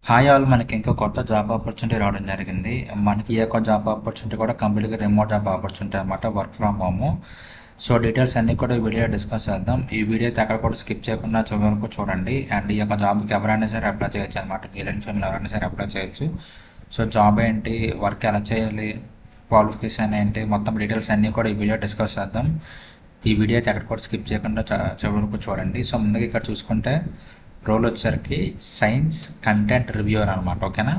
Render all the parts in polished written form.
Hi all, మనకి ఇంకో కొత్త జాబ్ ఆపర్చునిటీ రావడం జరిగింది. మనకి ఈ యొక్క జాబ్ ఆపర్చునిటీ కూడా కంప్లీట్గా రిమోట్ జాబ్ ఆపర్చునిటీ అనమాట, work from home. So details అన్నీ కూడా ఈ వీడియో డిస్కస్ చేద్దాం. ఈ వీడియో అయితే అక్కడ కూడా స్కిప్ చేయకుండా చివరి వరకు చూడండి. అండ్ ఈ యొక్క జాబ్కి ఎవరైనా సరే అప్లై చేయొచ్చు అనమాట. మీల్ అండ్ ఫీమేల్ ఎవరైనా సరే అప్లై చేయొచ్చు. సో జాబ్ ఏంటి, వర్క్ ఎలా చేయాలి, క్వాలిఫికేషన్ ఏంటి, మొత్తం డీటెయిల్స్ అన్నీ కూడా ఈ వీడియో డిస్కస్ చేద్దాం. ఈ వీడియో అయితే అక్కడ కూడా స్కిప్ చేయకుండా చివరి వరకు చూడండి. సో ముందుగా ఇక్కడ చూసుకుంటే రోల్ వచ్చేసరికి సైన్స్ కంటెంట్ రివ్యూవర్ అనమాట. ఓకేనా.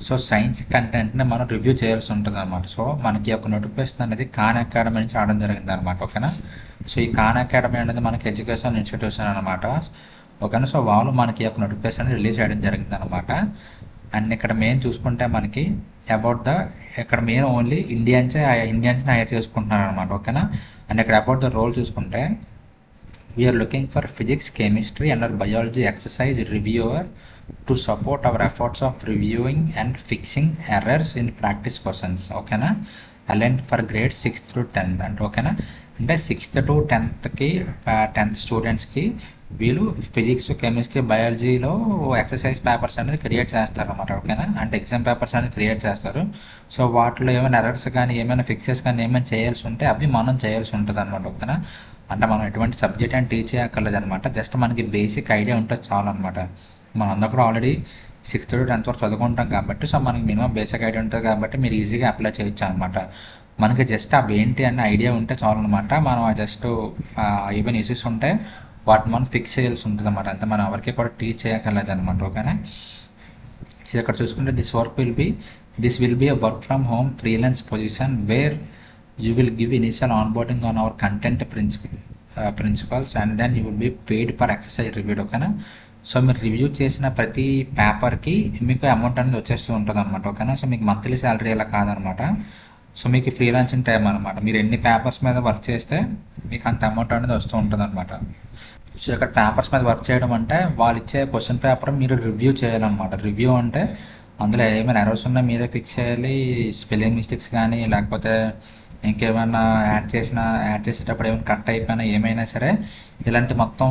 సో సైన్స్ కంటెంట్ని మనం రివ్యూ చేయాల్సి ఉంటుంది అనమాట. సో మనకి ఒక నోటిఫికేషన్ అనేది ఖాన్ అకాడమీ నుంచి రావడం జరిగింది అనమాట. ఓకేనా. సో ఈ ఖాన్ అకాడమీ అనేది మనకి ఎడ్యుకేషన్ ఇన్స్టిట్యూషన్ అనమాట. ఓకేనా. సో వాళ్ళు మనకి ఒక నోటిఫికేషన్ అనేది రిలీజ్ చేయడం జరిగింది అనమాట. అండ్ ఇక్కడ మెయిన్ చూసుకుంటే మనకి అబౌట్ ద ఇక్కడ మెయిన్ ఓన్లీ ఇండియన్స్ని హైర్ చేసుకుంటున్నారు అనమాట. ఓకేనా. అండ్ ఇక్కడ అబౌట్ ద రోల్ చూసుకుంటే we are looking for physics, chemistry and biology exercise reviewer to support our efforts of reviewing and fixing errors in practice questions. ఓకేనా. aligned for grades 6th to 10th అంటే ఓకేనా. అంటే 6th to 10thకి 10th స్టూడెంట్స్కి వీళ్ళు physics, chemistry, బయాలజీలో exercise papers అనేది create చేస్తారు అనమాట. ఓకేనా. అంటే ఎగ్జామ్ పేపర్స్ అనేది క్రియేట్ చేస్తారు. సో వాటిలో ఏమైనా ఎర్రర్స్ కానీ ఏమైనా ఫిక్సెస్ కానీ ఏమైనా చేయాల్సి ఉంటే అవి మనం చేయాల్సి ఉంటుంది అనమాట. ఓకేనా. అంటే మనం ఎటువంటి సబ్జెక్ట్ అని టీచ్ చేయక్కర్లేదు అనమాట. జస్ట్ మనకి బేసిక్ ఐడియా ఉంటే చాలు అనమాట. మనం అందరూ కూడా ఆల్రెడీ 6th to 10th వరకు చదువుకుంటాం కాబట్టి సో మనకి మినిమం బేసిక్ ఐడియా ఉంటుంది కాబట్టి మీరు ఈజీగా అప్లై చేయొచ్చు అనమాట. మనకి జస్ట్ అవి ఏంటి అన్న ఐడియా ఉంటే చాలు అనమాట. మనం జస్ట్ ఈవెన్ ఇష్యూస్ ఉంటే వాటిని మనం ఫిక్స్ చేయాల్సి ఉంటుంది అనమాట. అంతే, మనం ఎవరికి కూడా టీచ్ చేయక్కర్లేదు అనమాట. ఓకేనా. సో ఇక్కడ చూసుకుంటే this will be a work from home freelance position where you will give initial onboarding on our content principles and then you will be paid per exercise reviewed. ఓకేనా. సో మీరు review చేసిన ప్రతి పేపర్కి మీకు amount అనేది వచ్చేస్తూ ఉంటుంది అనమాట. ఓకేనా. సో మీకు మంత్లీ శాలరీ అలా కాదనమాట. సో మీకు ఫ్రీలాన్సింగ్ టైం అనమాట. మీరు ఎన్ని పేపర్స్ మీద వర్క్ చేస్తే మీకు అంత అమౌంట్ అనేది వస్తూ ఉంటుంది అనమాట. సో ఇక్కడ పేపర్స్ మీద వర్క్ చేయడం అంటే వాళ్ళు ఇచ్చే క్వశ్చన్ పేపర్ మీరు రివ్యూ చేయాలన్నమాట. రివ్యూ అంటే అందులో ఏమైనా ఎర్రర్స్ ఉన్నా మీరే ఫిక్స్ చేయాలి. స్పెల్లింగ్ మిస్టేక్స్ కానీ లేకపోతే ఇంకేమైనా యాడ్ చేసేటప్పుడు ఏమైనా కట్ అయిపోయినా ఏమైనా సరే ఇలాంటి మొత్తం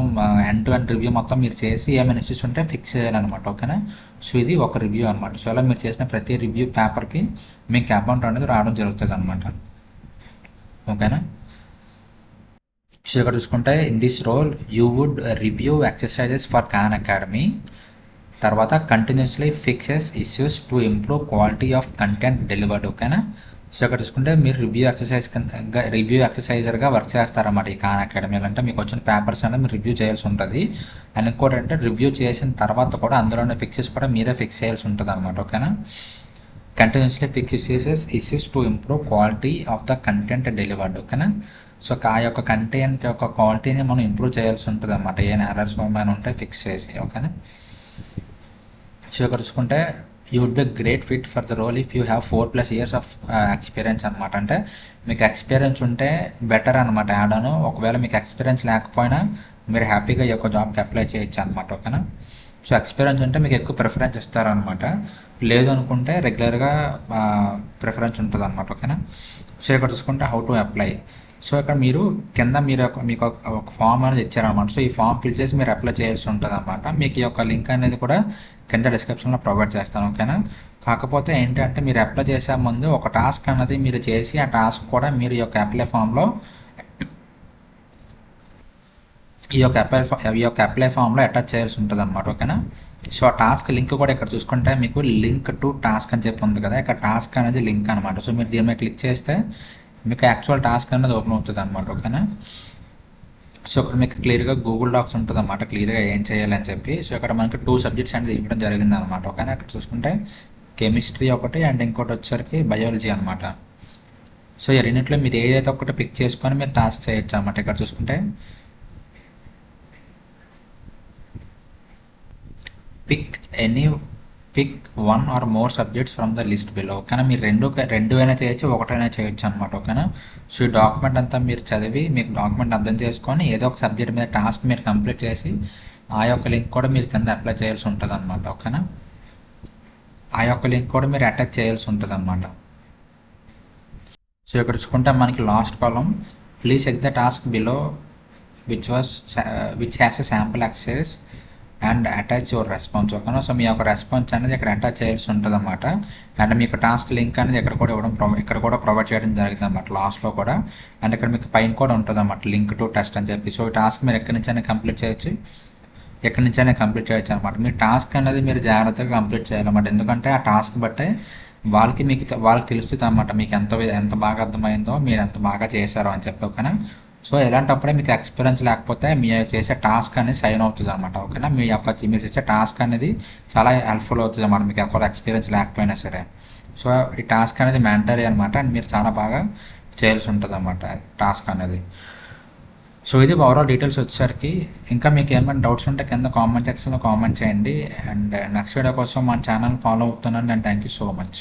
ఎండ్ టు ఎండ్ రివ్యూ మొత్తం మీరు చేసి ఏమైనా ఇష్యూస్ ఉంటే ఫిక్స్ చేయాలన్నమాట. ఓకేనా. సో ఇది ఒక రివ్యూ అనమాట. సో అలా మీరు చేసిన ప్రతి రివ్యూ పేపర్కి మీకు అమౌంట్ అనేది రావడం జరుగుతుంది అనమాట. ఓకేనా. సో ఇక్కడ చూసుకుంటే in this role you would review exercises for Khan Academy, తర్వాత continuously fixes issues to improve quality of content delivered. ఓకేనా. సో ఇక్కడ చూసుకుంటే మీరు రివ్యూ ఎక్సర్సైజర్గా వర్క్ చేస్తారన్నమాట ఈ ఖాన్ అకాడమీలో. అంటే మీకు వచ్చిన పేపర్స్ అనేది మీరు రివ్యూ చేయాల్సి ఉంటుంది. అండ్ ఇంకోటి అంటే రివ్యూ చేసిన తర్వాత కూడా అందులోనే ఫిక్సెస్ కూడా మీరే ఫిక్స్ చేయాల్సి ఉంటుంది అనమాట. ఓకేనా. Continuously fix issues to improve quality of the content delivered. ఓకేనా. సో ఆ యొక్క కంటెంట్ యొక్క క్వాలిటీని మనం ఇంప్రూవ్ చేయాల్సి ఉంటుంది అనమాట. ఏమైనా ఎర్రర్స్ ఏమైనా ఉంటే ఫిక్స్ చేసి. ఓకేనా. సో ఇక్కడ చూసుకుంటే you would be great fit for the role if you have 4+ years of experience అనమాట. అంటే మీకు ఎక్స్పీరియన్స్ ఉంటే బెటర్ అనమాట యాడ్ ఆన్. ఒకవేళ మీకు ఎక్స్పీరియన్స్ లేకపోయినా మీరు హ్యాపీగా ఈ యొక్క జాబ్కి అప్లై చేయొచ్చు అనమాట. ఓకేనా. సో ఎక్స్పీరియన్స్ ఉంటే మీకు ఎక్కువ ప్రిఫరెన్స్ ఇస్తారనమాట. లేదు అనుకుంటే రెగ్యులర్గా ప్రిఫరెన్స్ ఉంటుంది అనమాట. ఓకేనా. సో ఇక్కడ చూసుకుంటే హౌ టు అప్లై. సో ఇక్కడ మీరు కింద మీకు ఒక ఫామ్ అనేది ఇచ్చారనమాట. సో ఈ ఫామ్ ఫిల్ చేసి మీరు అప్లై చేయాల్సి ఉంటుంది అనమాట. మీకు ఈ యొక్క లింక్ అనేది కూడా కింద డిస్క్రిప్షన్లో ప్రొవైడ్ చేస్తాను. ఓకేనా. కాకపోతే ఏంటంటే మీరు అప్లై చేసే ముందు ఒక టాస్క్ అన్నది మీరు చేసి ఆ టాస్క్ కూడా మీరు ఈ యొక్క అప్లై ఫామ్లో అటాచ్ చేయాల్సి ఉంటుంది అనమాట. ఓకేనా. సో ఆ టాస్క్ లింక్ కూడా ఇక్కడ చూసుకుంటే మీకు లింక్ టు టాస్క్ అని చెప్పి ఉంది కదా, ఇక్కడ టాస్క్ అనేది లింక్ అనమాట. సో మీరు దీని మీద క్లిక్ చేస్తే మీకు యాక్చువల్ టాస్క్ అనేది ఓపెన్ అవుతుంది అనమాట. ఓకేనా. సో ఇక్కడ మీకు క్లియర్గా గూగుల్ డాక్స్ ఉంటుంది అన్నమాట, క్లియర్గా ఏం చేయాలని చెప్పి. సో ఇక్కడ మనకి 2 సబ్జెక్ట్స్ అనేది ఇవ్వడం జరిగింది అనమాట. ఓకేనా. ఇక్కడ చూసుకుంటే కెమిస్ట్రీ ఒకటి అండ్ ఇంకోటి వచ్చేసరికి బయాలజీ అనమాట. సో ఈ రెండింటిలో మీరు ఏదైతే ఒకటి పిక్ చేసుకొని మీరు టాస్క్ చేయొచ్చు అనమాట. ఇక్కడ చూసుకుంటే pick 1 or more subjects from the list below. ఓకేనా. మీరు రెండు అయినా చేయొచ్చు, ఒకటైనా చేయొచ్చు అనమాట. ఓకేనా. సో ఈ డాక్యుమెంట్ అంతా మీరు చదివి మీకు డాక్యుమెంట్ అర్థం చేసుకొని ఏదో ఒక సబ్జెక్ట్ మీద టాస్క్ మీరు కంప్లీట్ చేసి ఆ యొక్క లింక్ కూడా మీరు కింద అప్లై చేయాల్సి ఉంటుంది అనమాట. ఓకేనా. ఆ యొక్క లింక్ కూడా మీరు అటాచ్ చేయాల్సి ఉంటుంది అనమాట. సో ఇక్కడ చూసుకుంటే మనకి last column please check the task below which has a sample exercise and attach your response. ఓకేనా. సో మీ యొక్క రెస్పాన్స్ అనేది ఇక్కడ అటాచ్ చేయాల్సి ఉంటుంది అనమాట. అండ్ మీకు టాస్క్ లింక్ అనేది ఇక్కడ కూడా ఇక్కడ కూడా ప్రొవైడ్ చేయడం జరిగింది అనమాట లాస్ట్లో కూడా. అండ్ ఇక్కడ మీకు పైన కూడా ఉంటుంది అనమాట లింక్ టు టెస్ట్ అని చెప్పి. సో ఈ టాస్క్ మీరు ఎక్కడి నుంచైనా కంప్లీట్ చేయొచ్చు, ఎక్కడి నుంచైనా కంప్లీట్ చేయొచ్చు అనమాట. మీ టాస్క్ అనేది మీరు జాగ్రత్తగా కంప్లీట్ చేయాలన్నమాట. ఎందుకంటే ఆ టాస్క్ బట్టే వాళ్ళకి తెలుస్తుంది అనమాట మీకు ఎంత బాగా అర్థమైందో, మీరు ఎంత బాగా చేశారో అని చెప్పి. ఓకేనా. సో ఇలాంటప్పుడే మీకు ఎక్స్పీరియన్స్ లేకపోతే మీరు చేసే టాస్క్ అనేది సైన్ అవుతుంది అనమాట. ఓకేనా. మీరు చేసే టాస్క్ అనేది చాలా హెల్ప్ఫుల్ అవుతుంది అన్నమాట మీకు ఎక్కడ ఎక్స్పీరియన్స్ లేకపోయినా సరే. సో ఈ టాస్క్ అనేది మ్యాండటరీ అనమాట. అండ్ మీరు చాలా బాగా చేయాల్సి ఉంటుంది అన్నమాట టాస్క్ అనేది. సో ఇది ఓవరాల్ డీటెయిల్స్ వచ్చేసరికి. ఇంకా మీకు ఏమైనా డౌట్స్ ఉంటే కింద కామెంట్ సెక్షన్లో కామెంట్ చేయండి. అండ్ నెక్స్ట్ వీడియో కోసం మన ఛానల్ ఫాలో అవుతున్నాను. And thank you so much.